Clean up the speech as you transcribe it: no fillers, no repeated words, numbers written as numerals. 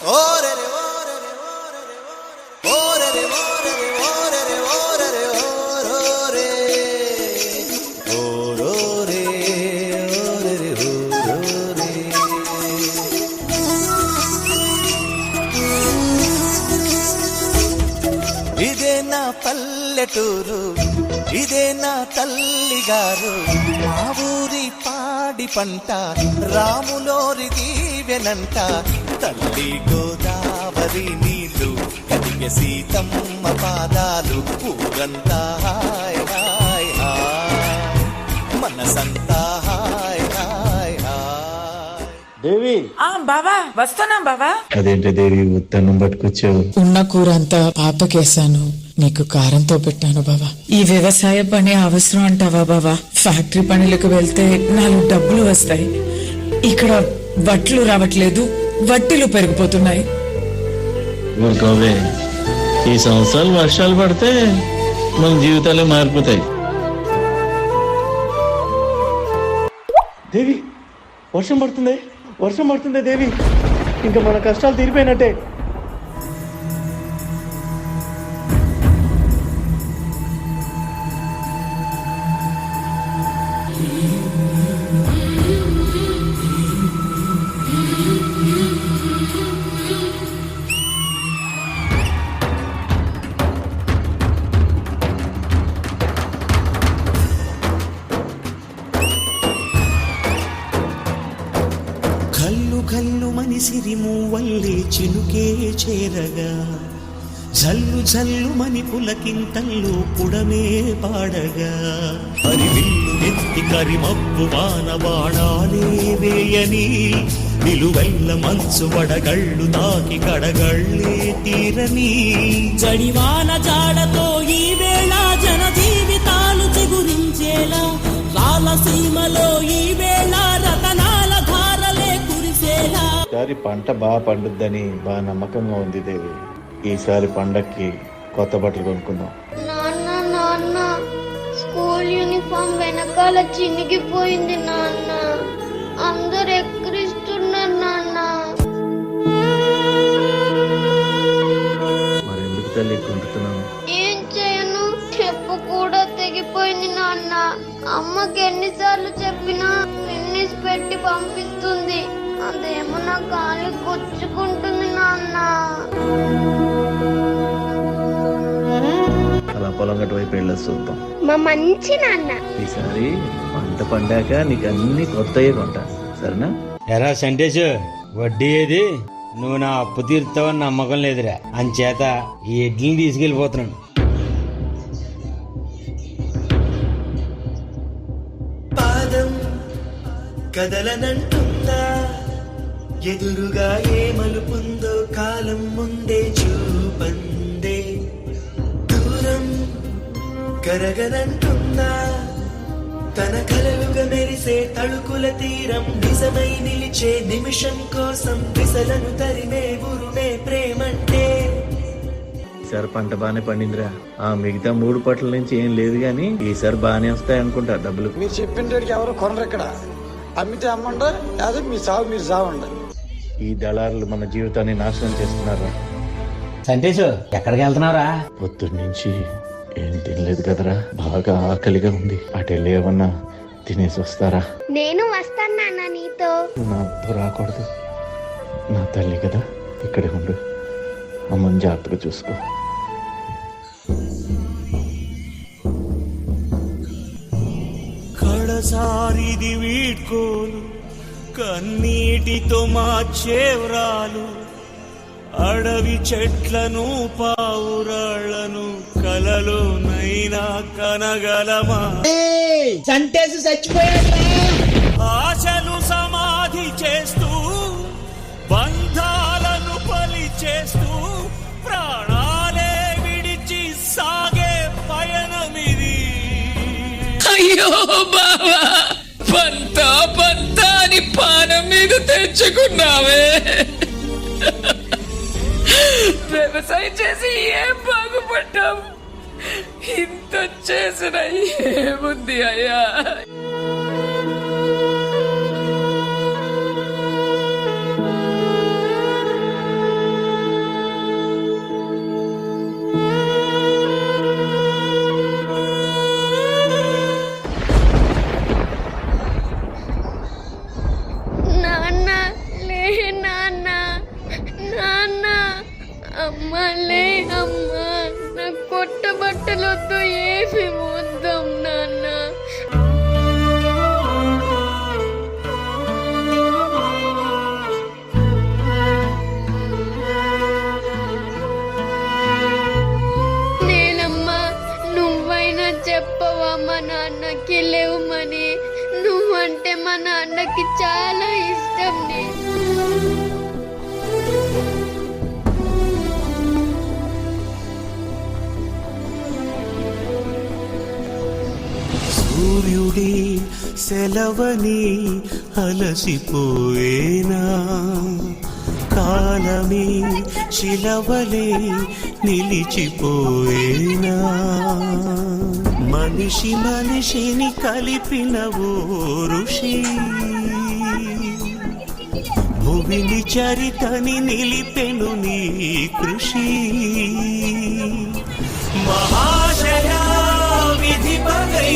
ఇదే నా పల్లెటూరు, ఇదే నా తల్లిగారు, మా ఊరి పాడి పంట రాములోరి దీవెనంట. తల్లి గోదావరి నీళ్ళు కడిగే సీతమ్మ పాదాలు, ఊరంతా హాయ్ హాయ్ హాయ్, మనసంతా హాయ్ హాయ్ హాయ్. దేవి బావా వస్తున్నా బావా. అదేంటి దేవి ఉత్తన్నం పట్టుకొచ్చావు? ఉన్న కూర అంతా పాపకేసాను, నీకు కారంతో పెట్టాను బావా. ఈ వ్యవసాయ పని అవసరం అంటావా బావా? ఫ్యాక్టరీ పనులకు వెళ్తే 4 డబ్బులు వస్తాయి, ఇక్కడ వడ్లు రావట్లేదు, వడ్డీలు పెరిగిపోతున్నాయి. ఊరుకోవే, ఈ సంవత్సరాలు వర్షాలు పడితే మన జీవితాలే మారిపోతాయి. దేవి వర్షం పడుతుంది, వర్షం పడుతుంది దేవి, ఇంకా మన కష్టాలు తీరిపోయినట్టే. కల్లు కల్లు మనిసిరి మూవల్లే చినుకే చేరగా, జల్లు జల్లు మని పులకింతల్లో పుడమే పాడగా, హరివిల్లు ఎత్తి కరిమప్పు వాన బాణాలే వేయని, నిలువెల్ల మంచు వడగళ్ళు తాకి కడగళ్ళే తీరని, జడివాన జాడతో ఈ వేళ జన జీవితాలు చిగురించేలా, రాలసీమలో ఈ వేళ రతనాల ధారలే కురిసేలా. ఈసారి పంట బాగా పండుద్దని బాగా నమ్మకంగా ఉంది దేవి. ఈసారి పండక్కి కొత్త బట్టలు కొనుక్కుందాం. నాన్న నాన్న, స్కూల్ యూనిఫామ్ వెనకాల చినిగిపోయింది నాన్న, అందరు ఎక్కిరిస్తున్నారు నాన్న. మరెందుకు తల్లి కొంటున్నాను? ఏం చేయను, చెప్పు కూడా తెగిపోయింది నాన్న. అమ్మకి ఎన్నిసార్లు చెప్పినా ఫిన్నిస్ పెట్టి పంపిస్తుంది, అదేమో నా కాలు గుచ్చుకుంటుంది నాన్న. అలా పొలం గట్టు వైపు వెళ్ళి చూద్దాం. మా మంచి నాన్న. ఈసారి పంట పండాక నీకు అన్ని కొత్తయే కొంటా, సరేనా? ఎరా సంటేష్, వడ్డీ ఏది? నువ్వు నా అప్పు తీరుతావని నమ్మకం లేదురా, అంచేత ఈ ఎడ్లని తీసుకెళ్లిపోతున్నాను. పాదం కదలనంటుందా, ఎదురుగా ఏ మలుపుందో కాలం ముందే చూపందే, దూరం కరగనంటుందా, తన కలలుగా మెరిసే తళుకుల తీరం నిజమై నిలిచే నిమిషం కోసం దిశలను తరిమే ఉరుమే ప్రేమంటే. ఈసారి పంట బాగానే పండిందిరా. ఆ మిగతా 3 పట్ల నుంచి ఏం లేదు గాని ఈసారి బాగానే వస్తాయి అనుకుంటా డబ్బులు. మీరు చెప్పిన రేటుకి ఎవరు కొనరు ఇక్కడ, అమ్మితే అమ్మండి, లేదా మీ సాగు మీరు సావండి. ఈ దళారులు మన జీవితాన్ని నాశనం చేస్తున్నారు. సంటేష్, ఎక్కడికి వెళ్తున్నావురా? పొద్దున్న నుంచి ఏం తినలేదు కదరా, బాగా ఆకలిగా ఉంది. అటు వెళ్ళి ఏమన్నా తినేసి వస్తారా? నేను వస్తాను నాన్న నీతో. నాతో రాకూడదు, నా తల్లి కదా, ఇక్కడే ఉండు. అమ్మని జాగ్రత్తగా చూసుకో. కడసారిది వీడ్కోలు, కన్నీటితో మార్చేవ్రాలు, అడవి చెట్లను పావురాళ్లను కలలోనైనా కనగలమా? సంటేసి చచ్చిపోయాడు. ఆశలు సమాధి చేస్తూ, బంధాలను బలి చేస్తూ, ప్రాణాలే విడిచి సాగే పయనమిది. అయ్యో బావా, పంతా అని పానం మీద తెచ్చుకున్నావే. వ్యవసాయం చేసి ఏం బాగుపడ్డాం, ఇంత చేసిన ఏముంది అయ్యా? మళ్ళీ అమ్మా నాకు కొత్త బట్టలు వద్దు, ఏమి వద్దాం నాన్న. నేనమ్మా నువ్వైనా చెప్పవా మా నాన్నకి లేవమని? నువ్వంటే మా నాన్నకి చాలా ఇష్టం. సూర్యుడి సెలవని అలసిపోయేనా, కాలమే శిలవలే నిలిచిపోయేనా, మనిషి మనిషిని కలిపిన ఓ ఋషి, భువిని చరితని నిలిపెను నీ కృషి. మహాశయ విధి పగై